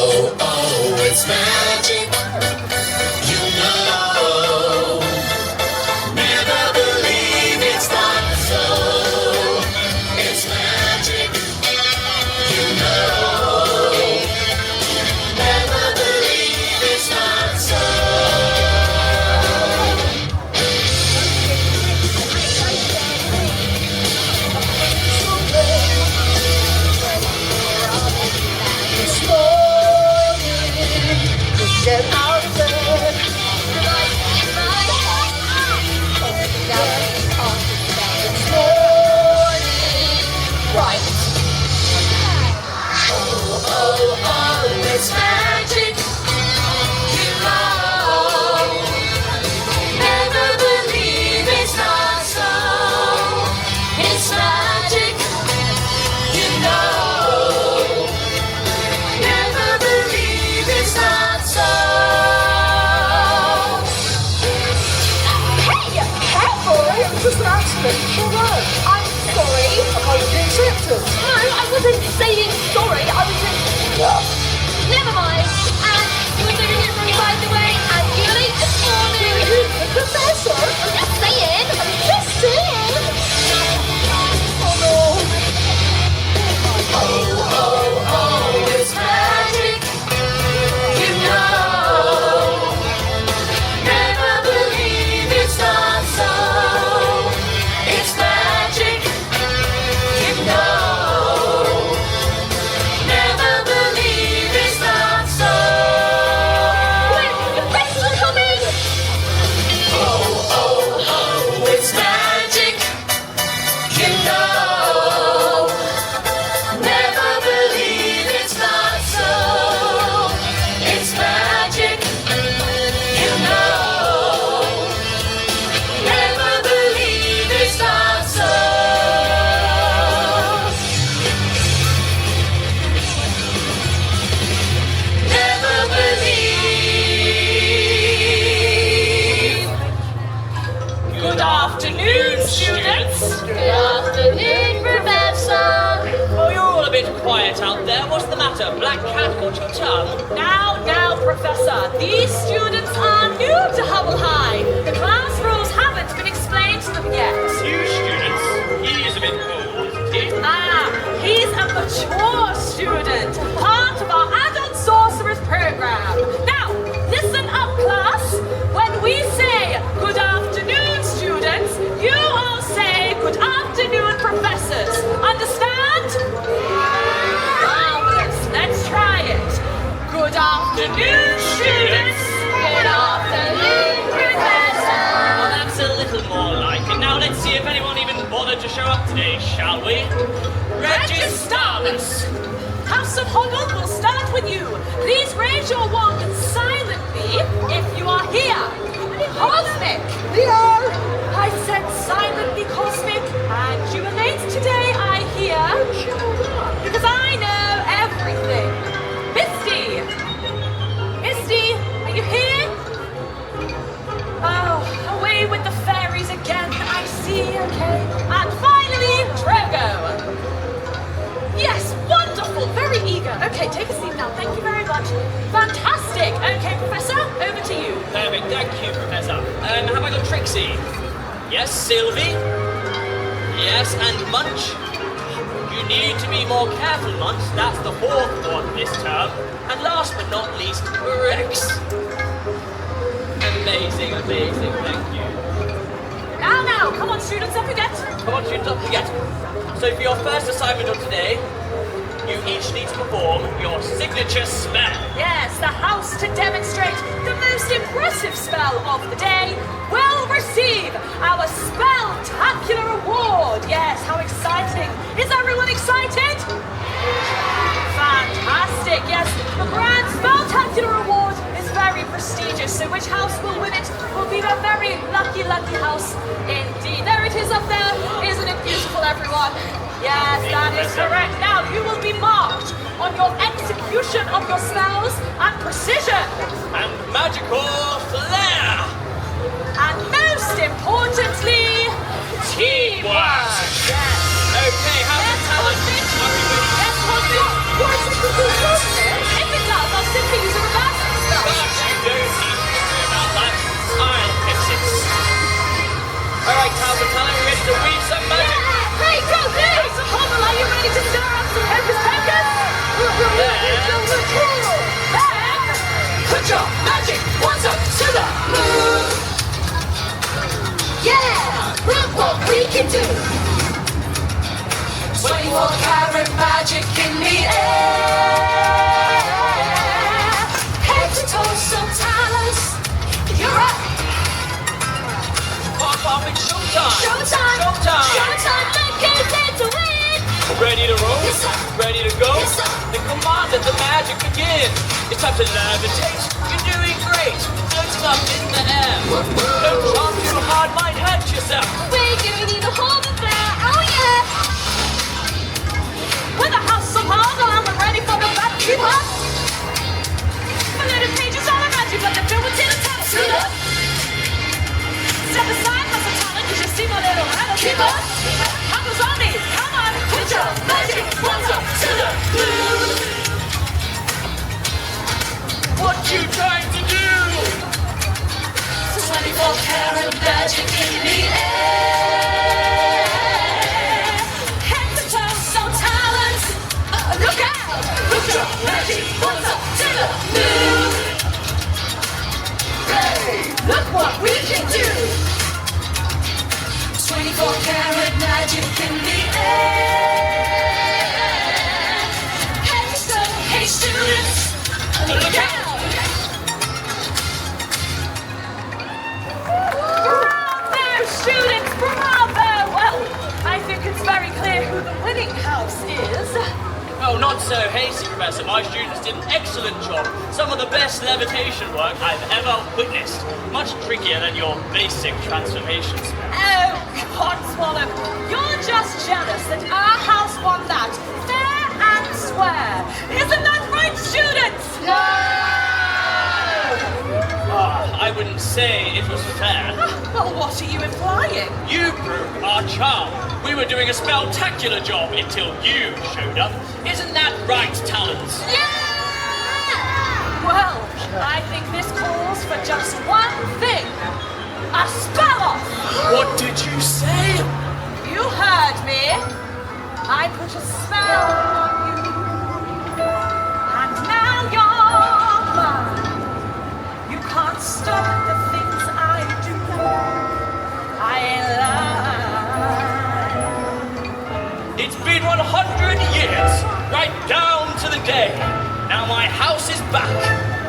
oh, oh, it's magic. You know, never believe it's not so. It's magic. You know, never believe it's not so. Get out of bed. Right. Oh, oh, oh, it's magic. You know, never believe it's not so. It's magic. You know, never believe it's not so. Hey, careful! Just an accident. All right. I'm sorry. Apology accepted. No, I wasn't saying sorry. I was just... Never mind. And you were doing it wrong, by the way. And you late this morning. The professor? I'm just saying. I'm just saying. Oh no. Oh, oh, oh, it's magic. You know, never believe it's not so. It's magic. You know, never believe it's not so. Wait, the best are coming. Oh, oh, oh, it's magic. You know, never believe it's not so. It's magic. You know, never believe it's not so. Never believe. Good afternoon, students. Good afternoon, Professor. Oh, you're all a bit quiet out there. What's the matter? Black cat got your tongue? Now, Professor. These students are new to Hubble High. The class rules haven't been explained to them yet. You students, he is a bit old, isn't he? Ah, he's a mature student, part of our adult sorcerers program. Now, listen up, class. When we say good afternoon, students, you all say good afternoon, professors. Understand? Marvelous. Let's try it. Good afternoon, students. Good afternoon, professor. Well, that's a little more like it. Now let's see if anyone even bothered to show up today, shall we? Registerless. House of Hoggle will start with you. Please raise your wand silently if you are here. Cosmic. Here. I said silently, Cosmic. And you are late today, I hear. Because I know everything. Misty. Misty, are you here? Oh, away with the fairies again. I see, okay. And finally, Drogo. Yes, wonderful, very eager. Okay, take a seat now. Thank you very much. Fantastic. Okay, Professor, over to you. Perfect, thank you, Professor. Have I got Trixie? Yes, Sylvie? Yes, and Munch? You need to be more careful, Munch. That's the fourth one this term. And last but not least, Rex. Amazing, amazing, thank you. Now, come on, students, up you get. Come on, students, up you get. So for your first assignment of today, you each need to perform your signature spell. Yes, the house to demonstrate the most impressive spell of the day will receive our Spelltacular award. Yes, how exciting. Is everyone excited? Fantastic, yes. The Grand Spelltacular award is very prestigious, so which house will win it will be a very lucky, lucky house indeed. There it is up there. Isn't it beautiful, everyone? Yes, that is correct. Now, you will be marked on your execution of your spells and precision. And magical flair. And most importantly, teamwork. Yes. Okay, how's the talent? Are we ready? Yes, Cosmic. If it does, I'll Put your magic wands up to the moon. Yeah, look what we can do. 24-karat magic in the air. Head to toe, some talents. You're up. Pop, it's showtime! Showtime. Showtime! Showtime. Make it to win. Ready to roll? Yes, sir. Ready to go? Yes, sir. Then come on, let the magic begin. It's time to levitate. You're doing great. Floating up in the air. Don't jump too hard, might hurt yourself. We're going to hold the flare. Oh yeah. With a house of harder, I'm ready for the battle. Keep up. The little pages all around you, but they're filled with tin and talent. Suit up. Step aside, have some talent, 'cause you see my little rattle. Keep up. Hammers on me, come on. Put your magic wands up to the moon. What you trying to do? 24-karat magic in the air. Head to toe, so talent. Look out. Put your magic wands up to the moon. Hey, look what we can do. 24-karat magic in the air. Head to toe, hey students. Look out. Bravo, students, bravo! Well, I think it's very clear who the winning house is. Oh, not so hasty, Professor. My students did an excellent job. Some of the best levitation work I've ever witnessed. Much trickier than your basic transformation spell. Oh, Codswallop, you're just jealous that our house won that fair and square. Isn't that right, students? I wouldn't say it was fair. Well, what are you implying? You broke our charm. We were doing a spelltacular job until you showed up. Isn't that right, Talons? Well, I think this calls for just one thing. A spell off! What did you say? You heard me. I put a spell on you. And now you're mine. You can't stop the things I do. I lie. It's been 100 years, right down to the day. Now my house is back,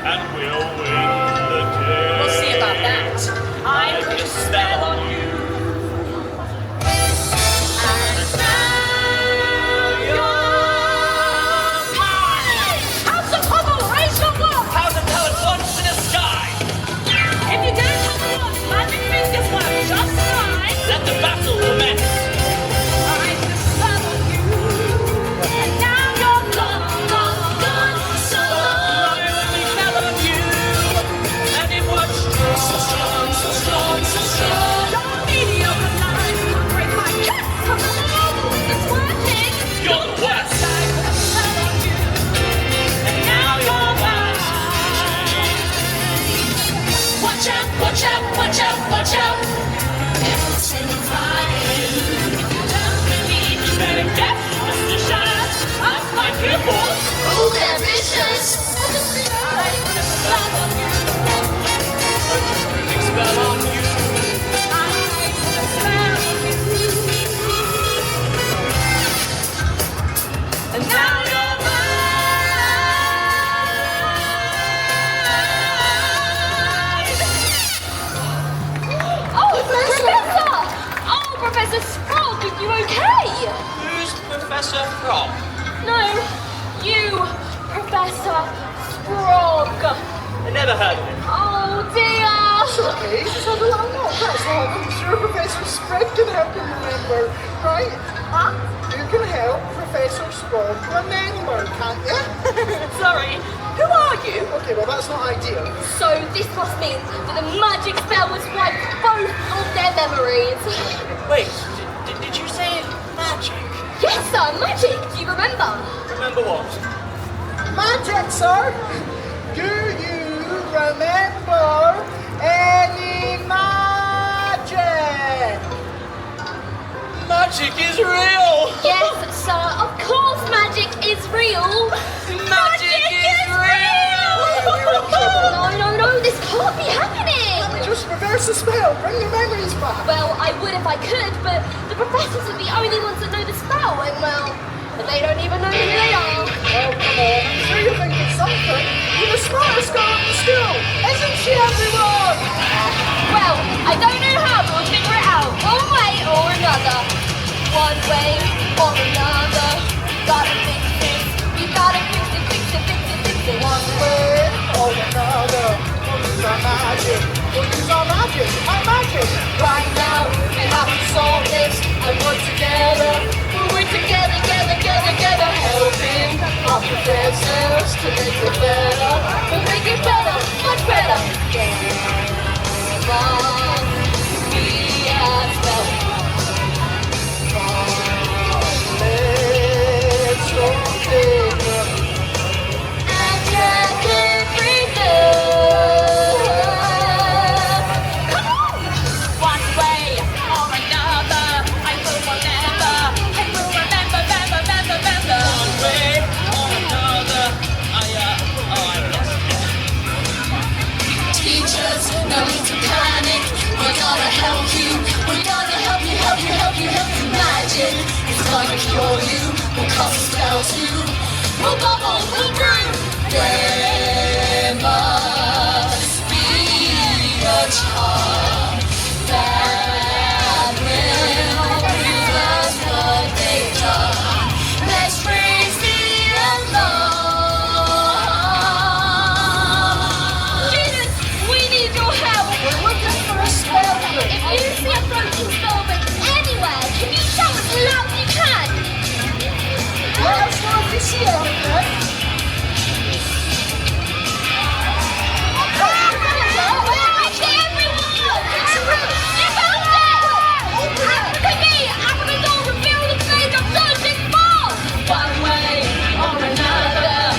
and we'll win the day. We'll see about that. I put a spell on you. And now you're mine. House of Hubble, raise your wand. How's the talent once in the sky? If you don't have a wand, magic fingers work just fine. Let the battle commence. I put a spell on you. And now you're gone, gone, gone. So long. I only fell on you, and it was strong, so strong, so strong, so strong. Your mediocre life will break my head. Come on, it's working. You're the worst. I put a spell on you. And now you're mine. Watch out, watch out, watch out, watch out. Everything's fine. Don't believe you better get the shot of my pupils. Oh, they're vicious. I put a spell on you. Big spell on you. I put a spell on you. And now you're mine. Oh, Professor! Oh, Professor Sprog, are you okay? Who's Professor Frog? No, you, Professor Sprog. I never heard of him. Oh dear. Okay, so I'm not that's all. I'm sure Professor Sprague can help him remember, right? Huh? You can help Professor Sprague remember, can't you? Sorry, who are you? Okay, well that's not ideal. So this must mean that the magic spell was wiped both of their memories. Wait, did you say magic? Yes, sir, magic. Do you remember? Remember what? Magic, sir. Do you remember any magic? Magic is real! Yes, sir. Of course, magic is real. Magic is I could, but the professors are the only ones that know the spell, and well, they don't even know who they are. Oh, come on. I'm sure you're thinking something. You're the smartest girl in the school. Isn't she, everyone? Well, I don't know how, but we'll figure it out one way or another. One way or another. Gotta fix this. You gotta fix it, fix it, fix it, fix it. One way Oh, another. We'll use our magic. We'll use our magic. Our magic. right now. We have to solve this and work together. We'll work together, together, helping our professors to make it better. We'll make it better, much better. We as well. Let's go together. And check everything. Come on! One way or another, I will remember. I will remember. One way or another, I lost it. Teachers, no need to panic. We're gonna help you. We're gonna help you. Magic is gonna cure you. We'll cast a spell too. We'll bubble, we'll brew. There must be a charm that will reverse what they've done. Let's raise the alarm. Jesus, we need your help. We're looking for a spell book. If you see a floating spellbook anywhere, can you shout as loud as you can? Let us know if you see anything. One way or another,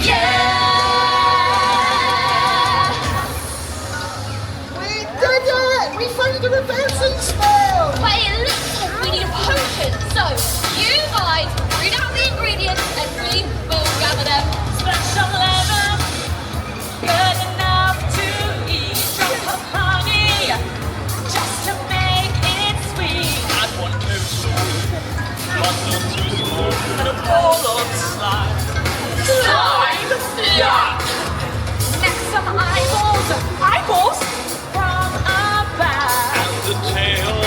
yeah. We did it! We found the reversing spell! But it looks like we need a potion. So, you guys read out the ingredients and we will gather them. Special lemon, good enough to eat. Drop of honey, just to make it sweet. Add 1 tablespoon, bottle too small, and a bowl of slime. Slime, yuck. Next, some eyeballs from a bag, And the tail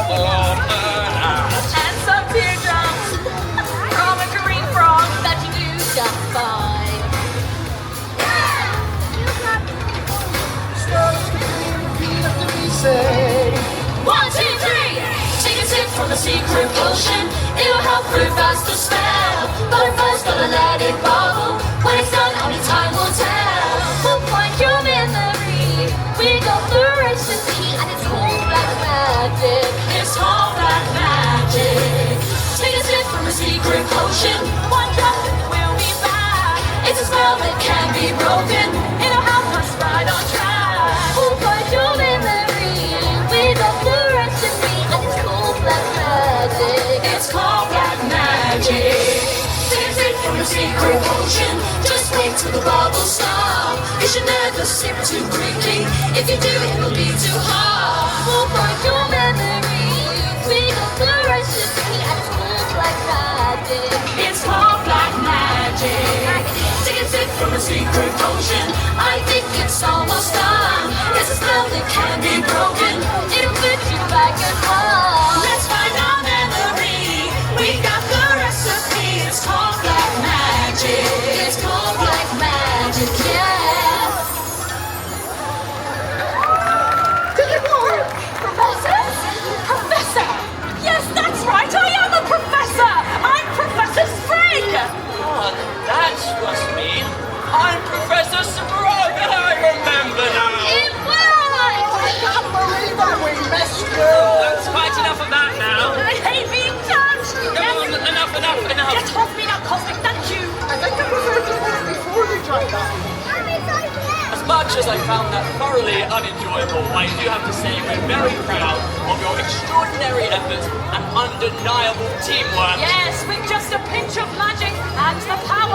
of an ass. and some teardrops from a green frog. That you do just fine. Spells can be repeated after we say. 1, 2, 3. Take a sip from the secret potion. It'll help reverse the spell. But first, gotta let it bubble. When it's done, only time will tell. We'll find your memory. We got the recipe and it's called black magic. It's all black magic. Take a sip from the secret potion. 1 drop and we'll be back. It's a spell that can be broken. It'll help us right on track. We'll find your memory. We got the recipe and it's called black magic. It's called black magic. Take a sip from the secret potion. Just wait till the bubbles stop. You should never sip too quickly. If you do, it'll be too hard. We'll find your memory. We got the recipe and it's called black magic. It's called black magic. Take a sip from a secret potion. I think it's almost done. It's a spell that can be broken. It'll put you back at home. Let's find our memory. We got the recipe. It's called black magic. It's called black magic, yeah. Did it work? Professor? Professor! Yes, that's right, I am a professor! I'm Professor Spring! Oh, that's what's mean. I'm Professor Sprog. I remember now. It worked! I can't believe it! We missed you! That's quite enough of that now. I hate being touched! Come on, enough. Get off me now, Cosmic, thank you! I think I prefer to work before you tried that. As much as I found that thoroughly unenjoyable, I do have to say we're very proud of your extraordinary efforts and undeniable teamwork. Yes, with just a pinch of magic and the power